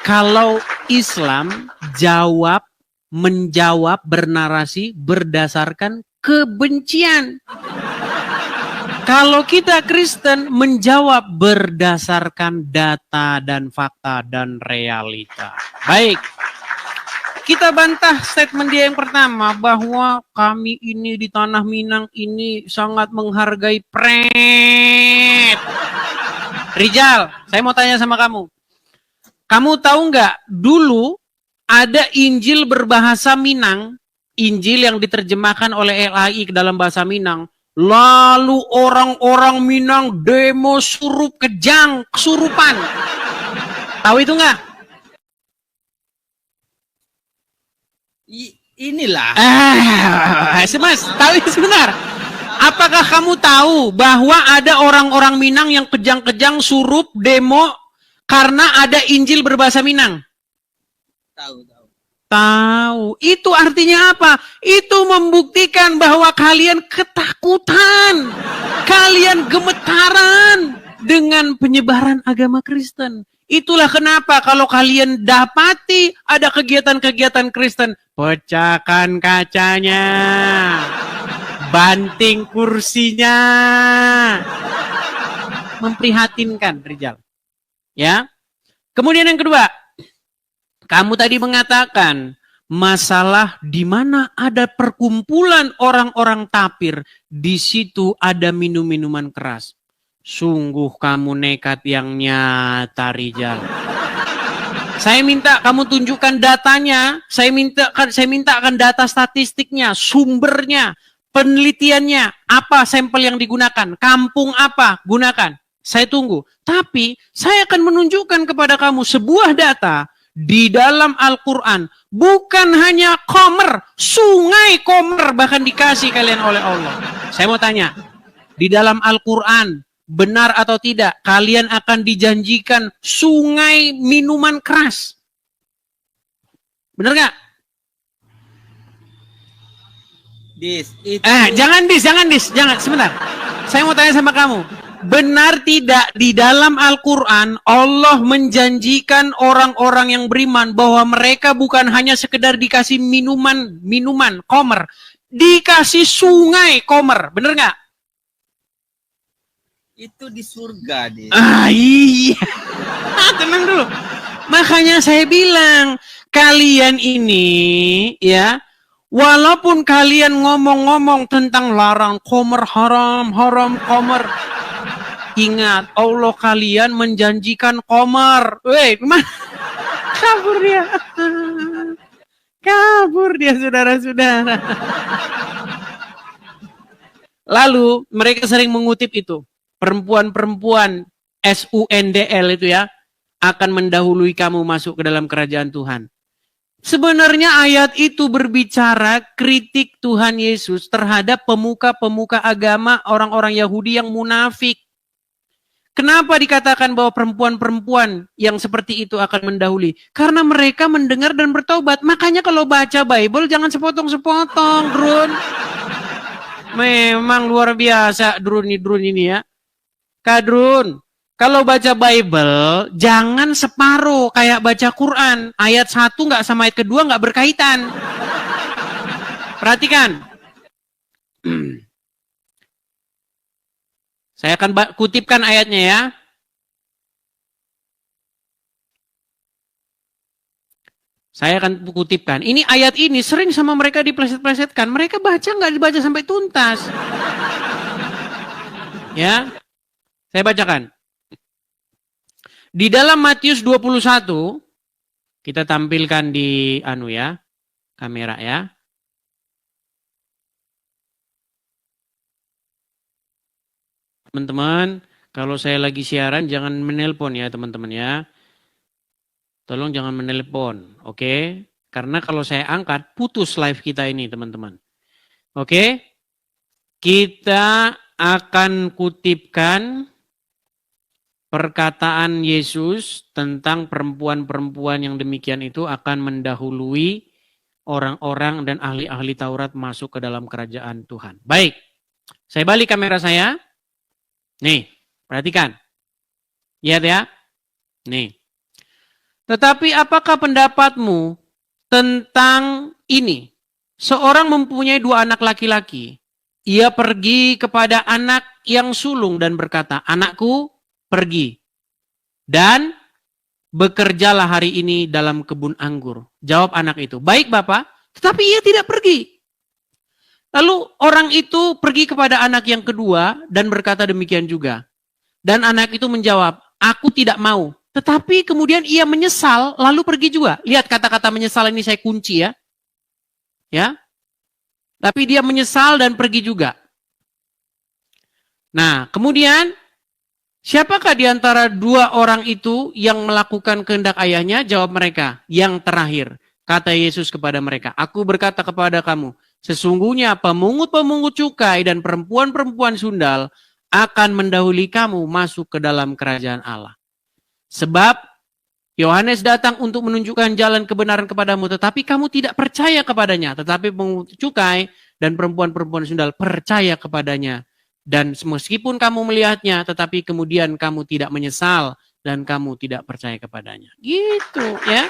Kalau Islam menjawab, bernarasi berdasarkan kebencian. Kalau kita Kristen menjawab berdasarkan data dan fakta dan realita. Baik, kita bantah statement dia yang pertama bahwa kami ini di Tanah Minang ini sangat menghargai pret. Rijal, saya mau tanya sama kamu. Kamu tahu nggak dulu ada Injil berbahasa Minang, Injil yang diterjemahkan oleh LAI ke dalam bahasa Minang. Lalu orang-orang Minang demo surup kejang, kesurupan. Tahu itu nggak? Inilah. Mas, tahu itu sebentar. Apakah kamu tahu bahwa ada orang-orang Minang yang kejang-kejang surup demo karena ada Injil berbahasa Minang? Tahu. Tahu. Itu artinya apa? Itu membuktikan bahwa kalian ketakutan. Kalian gemetaran dengan penyebaran agama Kristen. Itulah kenapa kalau kalian dapati ada kegiatan-kegiatan Kristen, pecahkan kacanya, banting kursinya. Memprihatinkan, Rijal. Ya. Kemudian yang kedua, kamu tadi mengatakan masalah di mana ada perkumpulan orang-orang tapir, di situ ada minum-minuman keras. Sungguh kamu nekat yang nyata, Rijal. Saya minta kamu tunjukkan datanya, saya mintakan data statistiknya, sumbernya, penelitiannya, apa sampel yang digunakan, kampung apa gunakan. Saya tunggu. Tapi saya akan menunjukkan kepada kamu sebuah data di dalam Al-Quran, bukan hanya Qomer, sungai Qomer bahkan dikasih kalian oleh Allah. Saya mau tanya, di dalam Al-Quran, benar atau tidak, kalian akan dijanjikan sungai minuman keras? Benar nggak? Jangan, sebentar. Saya mau tanya sama kamu. Benar tidak di dalam Al-Quran Allah menjanjikan orang-orang yang beriman bahwa mereka bukan hanya sekedar dikasih minuman Qomer, dikasih sungai Qomer, bener nggak? Itu di surga, Dis. Iya. Tenang dulu. Makanya saya bilang kalian ini ya, walaupun kalian ngomong-ngomong tentang larang Qomer, haram Qomer, ingat, Allah kalian menjanjikan Qomer. Weh, kemana? Kabur dia, saudara-saudara. Lalu mereka sering mengutip itu. Perempuan-perempuan SUNDL itu ya, akan mendahului kamu masuk ke dalam kerajaan Tuhan. Sebenarnya ayat itu berbicara kritik Tuhan Yesus terhadap pemuka-pemuka agama orang-orang Yahudi yang munafik. Kenapa dikatakan bahwa perempuan-perempuan yang seperti itu akan mendahului? Karena mereka mendengar dan bertobat. Makanya kalau baca Bible jangan sepotong-sepotong, Drun. Memang luar biasa Drun ini ya. Kak Drun, kalau baca Bible jangan separuh kayak baca Quran. Ayat 1 nggak sama ayat kedua nggak berkaitan. Perhatikan. Saya akan kutipkan ayatnya ya. Saya akan kutipkan. Ini ayat ini sering sama mereka dipleset-plesetkan. Mereka baca nggak dibaca sampai tuntas. Ya, saya bacakan. Di dalam Matius 21, kita tampilkan di kamera ya. Teman-teman, kalau saya lagi siaran jangan menelpon ya teman-teman ya. Tolong jangan menelpon, oke? Karena kalau saya angkat, putus live kita ini teman-teman. Oke? Kita akan kutipkan perkataan Yesus tentang perempuan-perempuan yang demikian itu akan mendahului orang-orang dan ahli-ahli Taurat masuk ke dalam kerajaan Tuhan. Baik, saya balik kamera saya. Nih, perhatikan. Lihat ya. Nih. Tetapi apakah pendapatmu tentang ini? Seorang mempunyai 2 anak laki-laki. Ia pergi kepada anak yang sulung dan berkata, anakku pergi dan bekerjalah hari ini dalam kebun anggur. Jawab anak itu, baik Bapak, tetapi ia tidak pergi. Lalu orang itu pergi kepada anak yang kedua dan berkata demikian juga. Dan anak itu menjawab, aku tidak mau. Tetapi kemudian ia menyesal lalu pergi juga. Lihat kata-kata menyesal ini saya kunci ya. Ya. Tapi dia menyesal dan pergi juga. Nah, kemudian siapakah di antara 2 orang itu yang melakukan kehendak ayahnya? Jawab mereka, yang terakhir. Kata Yesus kepada mereka, aku berkata kepada kamu, sesungguhnya pemungut-pemungut cukai dan perempuan-perempuan sundal akan mendahului kamu masuk ke dalam kerajaan Allah. Sebab Yohanes datang untuk menunjukkan jalan kebenaran kepadamu, tetapi kamu tidak percaya kepadanya. Tetapi pemungut cukai dan perempuan-perempuan sundal percaya kepadanya. Dan meskipun kamu melihatnya, tetapi kemudian kamu tidak menyesal dan kamu tidak percaya kepadanya. Gitu ya.